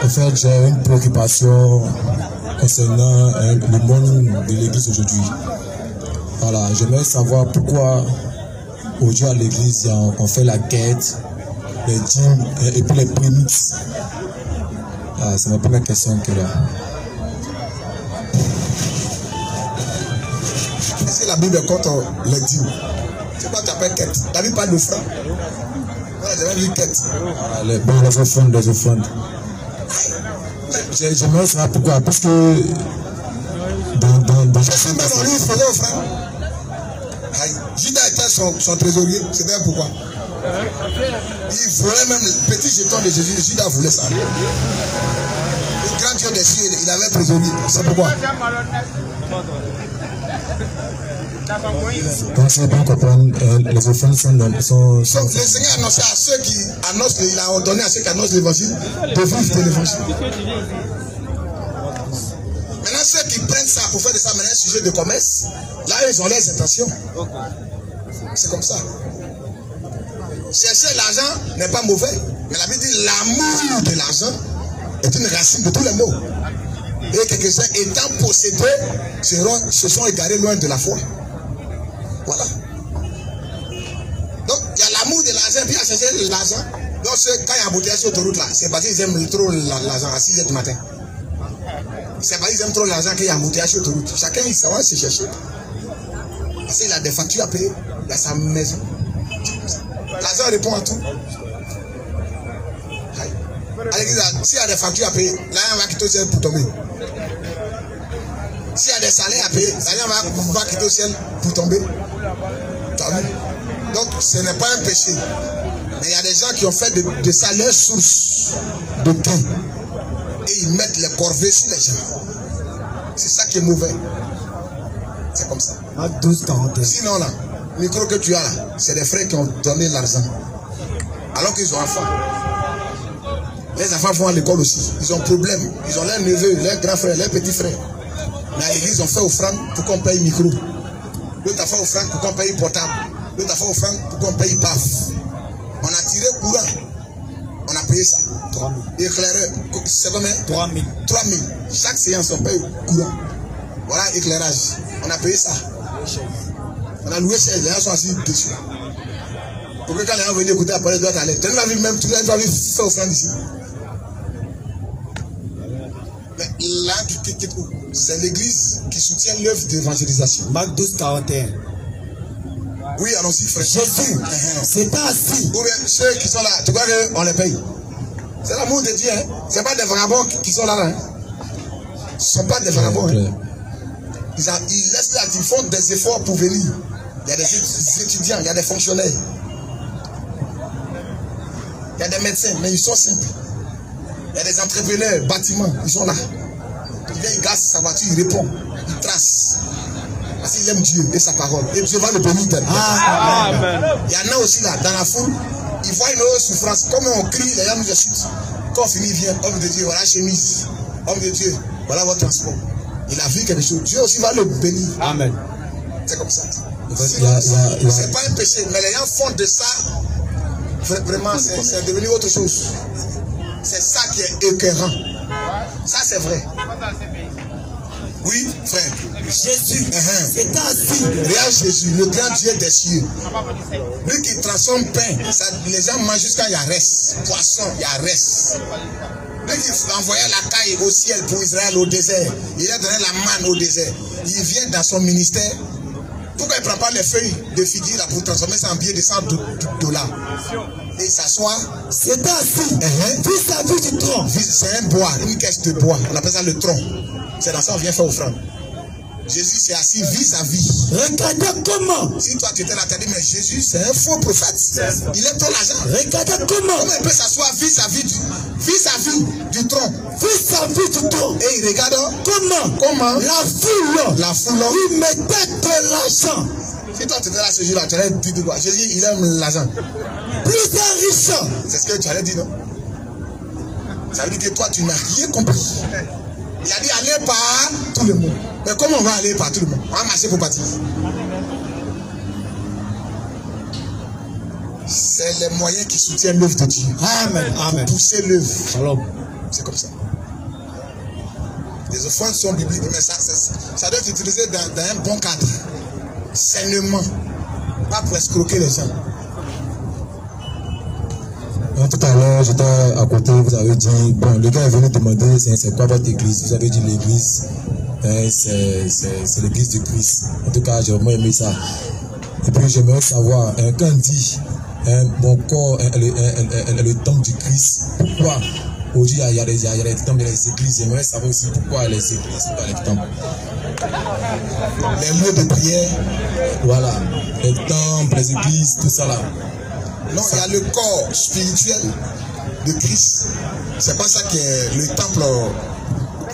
En fait, j'ai une préoccupation concernant le monde de l'église aujourd'hui. Voilà, j'aimerais savoir pourquoi aujourd'hui à l'église on fait la quête, les dîmes et puis les prémices. Ah, c'est ma première question que là. Est-ce que la Bible compte les dîmes? C'est quoi tu appelles quête? La Bible parle de francs. Voilà, j'ai même vu quête. Les offrandes. J'aimerais savoir pourquoi. Parce que dans Judas était son trésorier. C'était pourquoi? Il volait même le petit jeton de Jésus. Judas voulait ça. Le grand Dieu des cieux, il avait un trésorier. C'est pourquoi? Donc, je ne peux pas comprendre, les offrandes sont... Donc, le Seigneur annonçait à ceux qui annoncent, il a ordonné à ceux qui annoncent l'évangile de vivre de l'évangile. Maintenant, ceux qui prennent ça pour faire de ça maintenant un sujet de commerce, là, ils ont leurs intentions. C'est comme ça. Chercher l'argent n'est pas mauvais, mais la Bible dit l'amour de l'argent est une racine de tous les maux. Et quelques-uns étant possédés se sont égarés loin de la foi. Voilà. Donc, il y a l'amour de l'argent, puis il y a chercher l'argent. Donc, quand il y a embouteillage sur l'autoroute là, c'est parce qu'ils aiment trop l'argent à 6h du matin. C'est parce qu'ils aiment trop l'argent qu'il y a embouteillage sur l'autoroute. Chacun, il saura se chercher. Parce qu'il a des factures à payer, il a sa maison. L'argent répond à tout. À l'église, s'il y a des factures à payer, l'argent va quitter le ciel pour tomber. S'il y a des salaires à payer, l'argent va quitter le ciel pour tomber. Donc, ce n'est pas un péché. Mais il y a des gens qui ont fait de ça leur source de gain. Et ils mettent les corvées sur les gens. C'est ça qui est mauvais. C'est comme ça. Sinon, là, le micro que tu as là, c'est des frères qui ont donné l'argent. Alors qu'ils ont enfants. Les enfants vont à l'école aussi. Ils ont problème. Ils ont leurs neveux, leurs grands frères, leurs petits frères. Mais à l'église, on fait offrande pour qu'on paye micro. L'autre a fait offrande pour qu'on paye portable. L'autre a fait offrande pour qu'on paye PAF. On a tiré courant. On a payé ça. 3 000. Éclaireur, c'est combien? 3 000. 3 000. Chaque séance, on paye courant. Voilà, éclairage. On a payé ça. On a loué chez les gens sont assis dessus. Pour que quand les gens viennent écouter après, ils doivent aller. Tu n'as vu même, tu n'as vu faire offrande ici. Mais là, c'est l'église qui soutient l'œuvre d'évangélisation. Marc 12, 41. Oui, allons-y, frère. Jésus, c'est pas assis. Ou bien ceux qui sont là, tu crois qu'on les paye? C'est l'amour de Dieu, hein. C'est pas des vagabonds qui sont là, hein. Ce ne sont pas des vagabonds, hein. Ils font des efforts pour venir. Il y a des étudiants, il y a des fonctionnaires. Il y a des médecins, mais ils sont simples. Il y a des entrepreneurs, bâtiments, ils sont là. Il vient, il gasse sa voiture, il répond, il trace. Parce qu'il aime Dieu et sa parole. Et Dieu va le bénir. Amen. Il y en a aussi là, dans la foule, ils voient une autre souffrance. Comme on crie, les gens nous insultent. Quand on finit, il vient, homme de Dieu, voilà chemise. Homme de Dieu, voilà votre transport. Il a vu quelque chose. Dieu aussi va le bénir. Amen. C'est comme ça. C'est pas un péché, mais les gens font de ça. Vraiment, c'est devenu autre chose. C'est ça qui est écœurant. Ça, c'est vrai. Oui, frère. Jésus, c'est assis. Regarde Jésus, le grand Dieu des cieux. Lui qui transforme pain, ça, les gens mangent jusqu'à il y a reste. Poisson, il y a reste. Lui qui envoyait la caille au ciel pour Israël au désert. Il a donné la manne au désert. Il vient dans son ministère. Pourquoi il ne prend pas les feuilles de figuier là pour transformer ça en billet de $100? Et il s'assoit. C'est assis. Vis-à-vis du tronc. C'est un bois, une caisse de bois. On appelle ça le tronc. C'est dans ça qu'on vient faire offrande. Jésus s'est assis vis-à-vis. Regardez comment. Si toi tu étais là, tu as dit, mais Jésus, c'est un faux prophète. Il est ton agent. Regardez comment. Comment il peut s'asseoir vis-à-vis du tronc. Vis-à-vis du tronc. Et il regarde comment la foule. Il mettait de l'argent. Si toi tu étais là ce jour-là, tu allais dire de quoi? Jésus, il aime l'argent. Plus riche. C'est ce que tu allais dire, non? Ça veut dire que toi, tu n'as rien compris. Il a dit allez par tout le monde. Mais comment on va aller par tout le monde? On va marcher pour partir. C'est les moyens qui soutiennent l'œuvre de Dieu. Amen. Amen. Pour pousser l'œuvre. Shalom. C'est comme ça. Les offrandes sont bibliques, mais ça doit être utilisé dans un bon cadre. Sainement. Pas pour escroquer les gens. Tout à l'heure, j'étais à côté, vous avez dit, bon, le gars est venu demander c'est quoi votre église. Vous avez dit l'église, c'est l'église du Christ. En tout cas, j'ai vraiment aimé ça. Et puis j'aimerais savoir, quand on dit mon corps est le temple du Christ, pourquoi aujourd'hui il y a des temples, il y a des églises? J'aimerais savoir aussi pourquoi les églises, pas les temples. Les lieux de prière. Voilà, les temples, les églises, tout ça là. Non, il y a le corps spirituel de Christ. C'est pas ça qui est le temple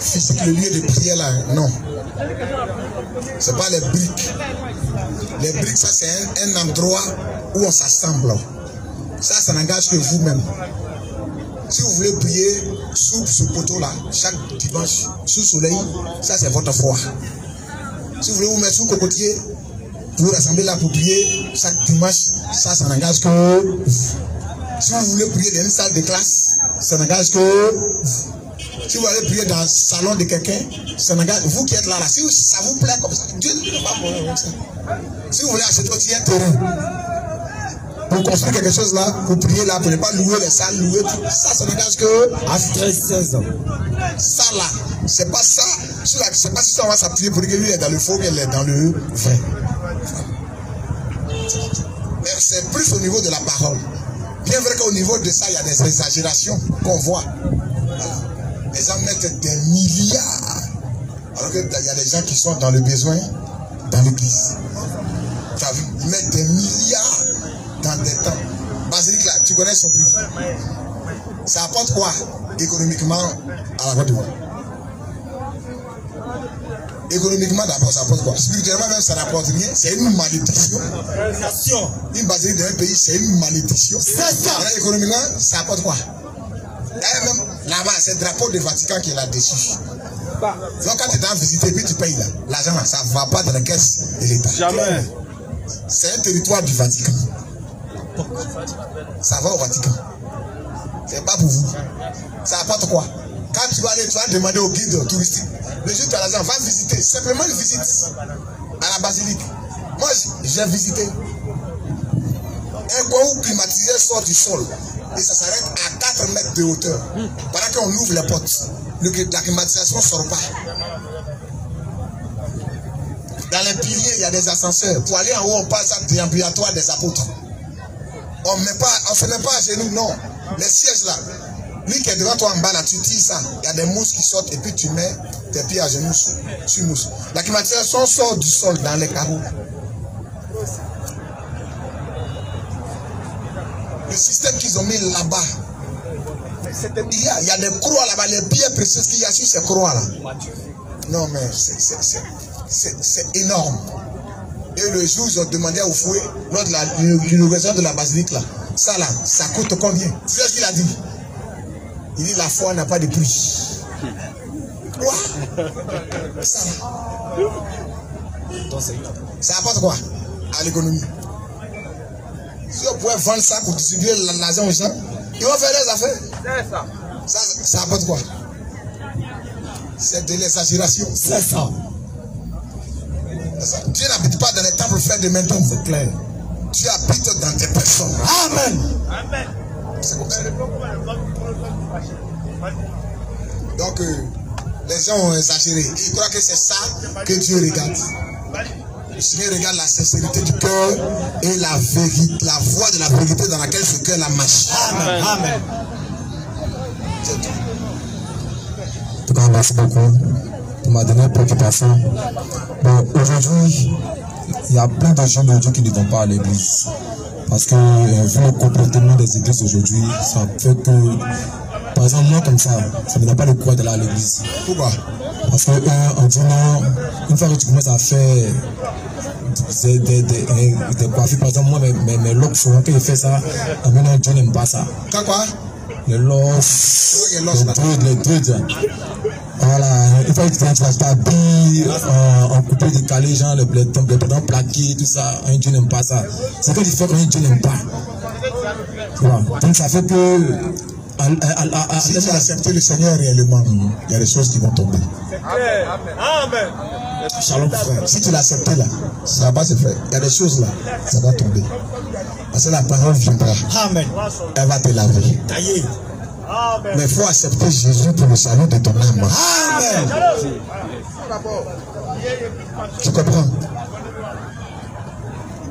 physique, le lieu de prière là. Non. C'est pas les briques. Les briques, ça c'est un endroit où on s'assemble. Ça n'engage que vous-même. Si vous voulez prier sous ce poteau-là, chaque dimanche, sous le soleil, ça c'est votre foi. Si vous voulez vous mettre sous le cocotier, vous rassemblez là pour prier chaque dimanche, ça n'engage que vous. Si vous voulez prier dans une salle de classe, ça n'engage que vous. Si vous allez prier dans le salon de quelqu'un, ça n'engage vous qui êtes là. Si ça vous plaît comme ça, Dieu ne va pas mourir comme ça. Si vous voulez acheter aussi un terrain, pour construire quelque chose là, pour prier là, pour ne pas louer les salles, louer tout, ça n'engage que À 16 ans. ça là. C'est pas ça. C'est pas si ça on va s'appuyer pour dire que lui est dans le faux, mais il est dans le vrai. Mais c'est plus au niveau de la parole. Bien vrai qu'au niveau de ça, il y a des exagérations qu'on voit. Voilà. Les gens mettent des milliards. Alors qu'il y a des gens qui sont dans le besoin dans l'église. Tu as vu, ils mettent des milliards dans des temps. Basilique là, tu connais son prix. Ça apporte quoi économiquement à la Côte d'Ivoire? Économiquement d'abord, ça apporte quoi? Spirituellement même, ça n'apporte rien. C'est une malédiction. Une basilique d'un pays, c'est une malédiction. C'est ça. Alors, économiquement, ça apporte quoi? D'ailleurs, même là-bas, c'est le drapeau du Vatican qui est là-dessus. Donc quand tu es en visite, puis tu payes là. L'argent, ça ne va pas dans la caisse de l'État. Jamais. C'est un territoire du Vatican. Ça va au Vatican. C'est pas pour vous. Ça apporte quoi? Quand tu vas aller, tu vas demander au guide touristique. Le jour où tu as l'argent, va visiter. Simplement une visite à la basilique. Moi, j'ai visité. Un coin climatisé sort du sol. Et ça s'arrête à 4 mètres de hauteur. Pendant qu'on ouvre les portes, la climatisation ne sort pas. Dans les piliers, il y a des ascenseurs. Pour aller en haut, on passe à déambulatoire des apôtres. On ne fait même pas à genoux, non. Les sièges là. Lui qui est devant toi en bas là, tu tires ça. Il y a des mousses qui sortent et puis tu mets tes pieds à genoux sur mousse. La climatisation sort du sol dans les carreaux. Le système qu'ils ont mis là-bas, il y a des croix là-bas, les pierres précieuses qu'il y a sur ces croix là. Non mais c'est énorme. Et le jour, ils ont demandé au fouet, lors de l'inauguration de la basilique là, ça là, ça coûte combien? C'est ce qu'il a dit. Il dit la foi n'a pas de prix. Quoi? Ça apporte quoi à l'économie? Si on pouvait vendre ça pour distribuer l'argent aux gens, ils vont faire des affaires. Ça apporte quoi? C'est de l'exagération. C'est ça. Dieu n'habite pas dans les temples faits de maintenant, c'est clair. Dieu habite dans tes personnes. Amen. C'est comme ça. Donc, les gens ont exagéré. Ils croient que c'est ça que Dieu regarde. Le Seigneur regarde la sincérité du cœur et la vérité, la voie de la vérité dans laquelle ce cœur la marche. Amen. Amen. C'est tout. En tout cas, merci beaucoup pour ma dernière préoccupation. Bon, aujourd'hui, il y a plein de gens aujourd'hui qui ne vont pas à l'église. Parce que vu le comportement des églises aujourd'hui, ça fait que, par exemple, moi comme ça ne me donne pas le courage d'aller à l'église. Pourquoi? Parce que on dit non, une fois que tu commences à faire des coiffures, par exemple, moi mes locks, quand il fait ça, maintenant Dieu n'aime pas ça. Quand quoi? les losses, les druides. Voilà, il faut que tu t'habilles en coupé décalé, genre les blancs plaqués, tout ça. Un Dieu n'aime pas ça. C'est que tu fais qu'un Dieu n'aime pas. Voilà. Donc ça fait que si tu acceptes le Seigneur réellement, il y a des choses qui vont tomber. Amen. Shalom frère. Si tu l'acceptes là, ça va pas se faire. Il y a des choses là, ça va tomber. Parce que la parole viendra. Amen. Elle va te laver. Mais il faut accepter Jésus pour le salut de ton âme. Amen. Tu comprends?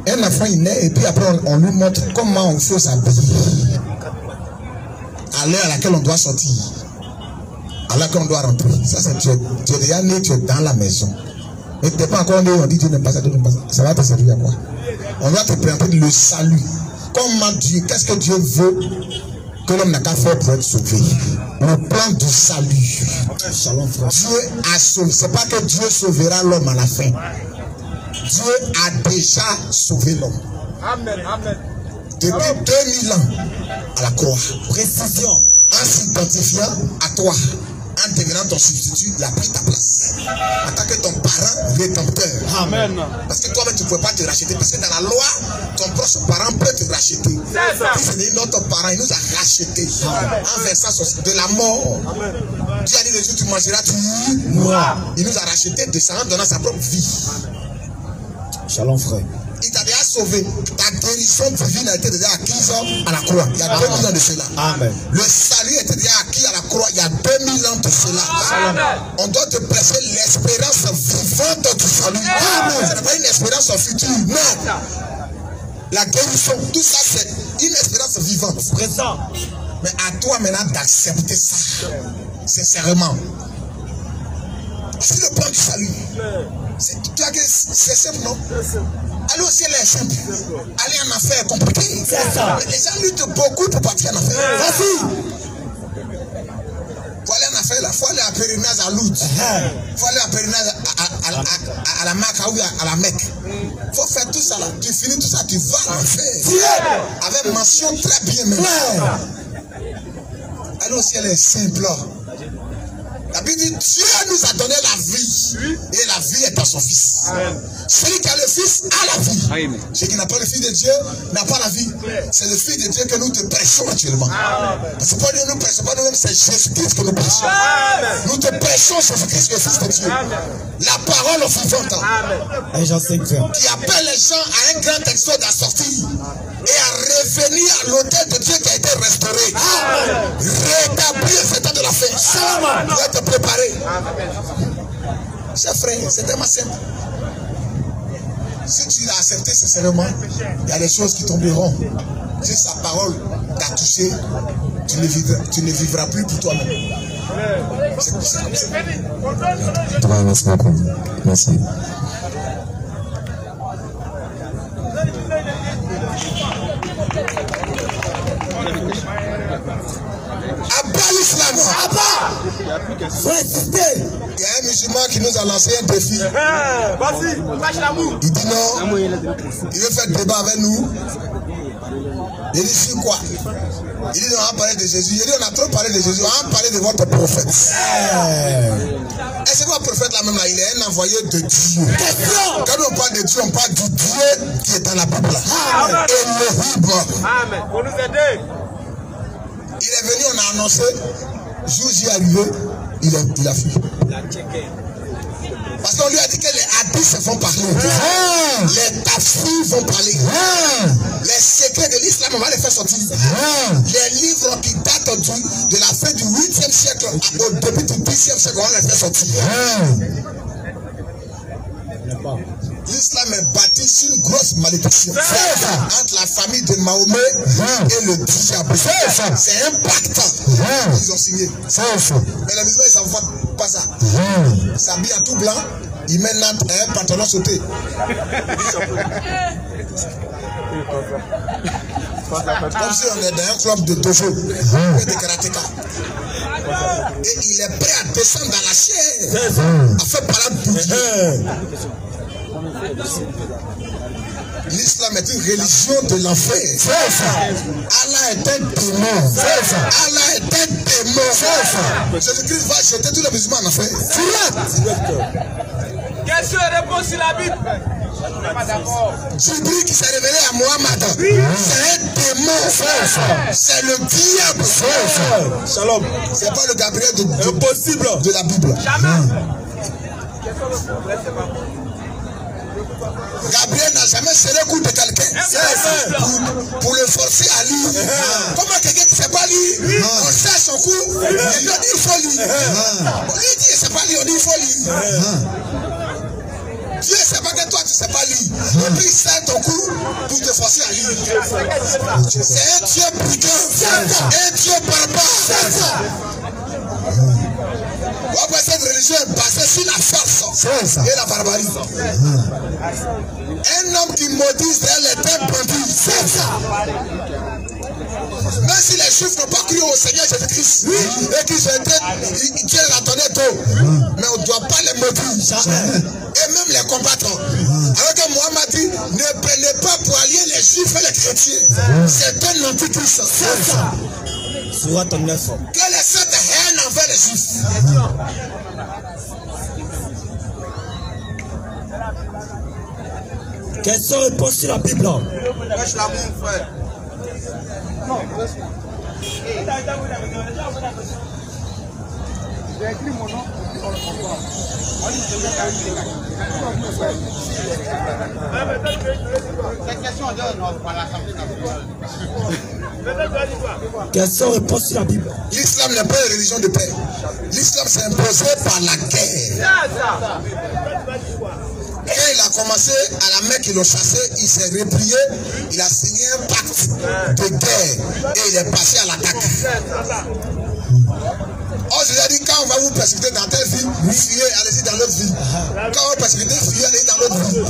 Un enfant il naît et puis après on lui montre comment on faut s'habiller. À l'heure à laquelle on doit sortir. À l'heure qu'on doit rentrer. Ça c'est tu es déjà né, tu es dans la maison. Mais tu n'es pas encore né, on dit Dieu n'aime pas ça, Dieu n'aime pas ça. Ça va te servir à quoi? On doit te présenter le salut. Comment Dieu, qu'est-ce que Dieu veut que l'homme n'a qu'à faire pour être sauvé? Le plan du salut. Shalom frère. Dieu a sauvé. C'est pas que Dieu sauvera l'homme à la fin. Dieu a déjà sauvé l'homme. Amen. Amen. Depuis 2000 ans à la croix. Précision. En s'identifiant à toi, en devenant ton substitut, il a pris ta place. En tant que ton parent rédempteur. Amen. Parce que toi-même tu ne pouvais pas te racheter. Parce que dans la loi, ton proche parent peut te racheter. C'est notre parent, il nous a rachetés. En versant de la mort. Amen. Dieu a dit le jour où tu mangeras, tu mourras. Il nous a rachetés de ça en donnant sa propre vie. Shalom frère. Il t'a déjà sauvé. Ta guérison divine a été déjà acquise à la croix. Il y a 2000 ans de cela. Amen. Le salut a été déjà acquis à la croix. Il y a 2000 ans de cela. Amen. On doit te prêcher l'espérance vivante du salut. Amen. Ce n'est pas une espérance future. Non. La guérison, tout ça c'est une espérance vivante. Présent. Mais à toi maintenant d'accepter ça. Sincèrement. C'est le plan du salut. C'est simple, non? Aller au ciel est simple. Aller en affaires est compliqué. Les gens luttent beaucoup pour partir en affaires. Vas-y. Il faut aller en affaires là. Il faut aller en pèlerinage à Lourdes. Il faut aller en pèlerinage à la Mecque ou à la Mecque. Il faut faire tout ça là. Tu finis tout ça, tu vas en affaires. Avec mention très bien maintenant. Aller au ciel est simple. La Bible dit Dieu nous a donné la vie et la vie est dans son Fils. Amen. Celui qui a le Fils a la vie. Amen. Celui qui n'a pas le Fils de Dieu n'a pas la vie. C'est le Fils de Dieu que nous te prêchons actuellement. Ce n'est pas nous ne prêchons pas nous-mêmes, c'est Jésus-Christ que nous prêchons. Amen. Nous te prêchons Jésus-Christ, le Fils de Dieu. Amen. La parole vivante qui appelle les gens à un grand exode à sortir et à revenir à l'autel de Dieu qui a été restauré. Amen. Rétablir cet état de la fin. Amen. Te préparer. Chers frères, c'est tellement simple. Si tu l'as accepté sincèrement, il y a des choses qui tomberont. Si sa parole t'a touché, tu ne vivras plus pour toi-même. C'est comme ça. Merci beaucoup. Merci. Abat l'islam. Abat. Faut insister. Il y a un musulman qui nous a lancé un défi. Vas-y, lâche l'amour. Il dit non. Il veut faire débat avec nous. Il dit sur quoi? Il dit on va parler de Jésus. Il dit on a trop parlé de Jésus. On va parler de votre prophète. Est-ce que votre prophète là même là, il est un envoyé de Dieu? Quand on parle de Dieu, on parle du Dieu qui est dans la Bible. Amen. Amen. Pour nous aider. Il est venu, on a annoncé, jour J arrivé, il a fui. Parce qu'on lui a dit que les hadiths vont parler. Les tafsirs vont parler. Les secrets de l'islam, on va les faire sortir. Les livres qui datent de la fin du 8e siècle au début du 10e siècle, on va les faire sortir. L'islam est bâti sur une grosse malédiction entre la famille de Mahomet et le diable. C'est impactant. Ils ont signé. Mais les musulmans, ils ne savent pas ça. Ils s'habillent en tout blanc. Ils mettent un pantalon sauté. Comme si on est dans un club de dojo, de karatéka. Et il est prêt à descendre dans la chair, à faire parler de bougie. L'islam est une religion de l'enfer. Allah est un démon. Allah est un démon. Jésus-Christ va jeter tous les musulmans en enfer. Question et réponse sur la Bible. Jibril qui s'est révélé à Mohammed, c'est un démon. C'est le diable. Shalom. C'est pas le Gabriel de la Bible. Jamais. Gabriel n'a jamais serré le coup de quelqu'un pour le forcer à lire. Comment quelqu'un qui ne sait pas lire, on serre son cou, et lui on dit il faut lire. Lui dit il ne sait pas lire, on dit il faut lire. Dieu ne sait pas que toi tu ne sais pas lire. Et puis il serre ton cou pour te forcer à lire. C'est un Dieu brigand, un Dieu barbare. Après cette religion est basée sur la force et la barbarie. Un homme qui maudit Israël est un bandit. Même si les Juifs n'ont pas cru au Seigneur Jésus-Christ et qu'ils ont été, Dieu les a donné tôt, mais on ne doit pas les maudire. Et même les combattre. Alors que Mohammed dit, ne prenez pas pour allier les Juifs et les chrétiens. C'est un antichrist. Que les saints haine envers les Juifs. Question réponse sur la Bible. Lâche l'amour, frère. J'ai écrit mon nom sur le comptoir. Cette question donne par l'Assemblée nationale. Question réponse sur la Bible. L'islam n'est pas une religion de paix. L'islam s'est imposé par la guerre. Quand il a commencé à la Mecque, ils l'ont chassé, il s'est replié, il a signé un pacte de guerre et il est passé à l'attaque. Oh, je lui ai dit, quand on va vous persécuter dans telle ville, fuyez, allez-y dans l'autre ville. Quand on va persécuter, fuyez, allez dans l'autre ville.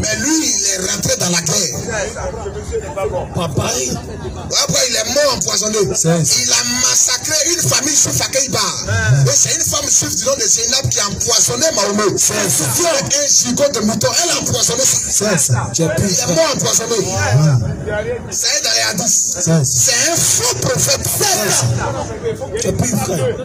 Mais lui, il est rentré dans la guerre. Papa, après, il est mort empoisonné. Il a massacré une famille juive à Keiba. Et c'est une femme juive du nom de Zainab qui a empoisonné Mahomet. Avec un gigot de mouton, elle a empoisonné ça. Il est mort empoisonné. C'est dans les hadiths. C'est un faux prophète. j'ai pris frère.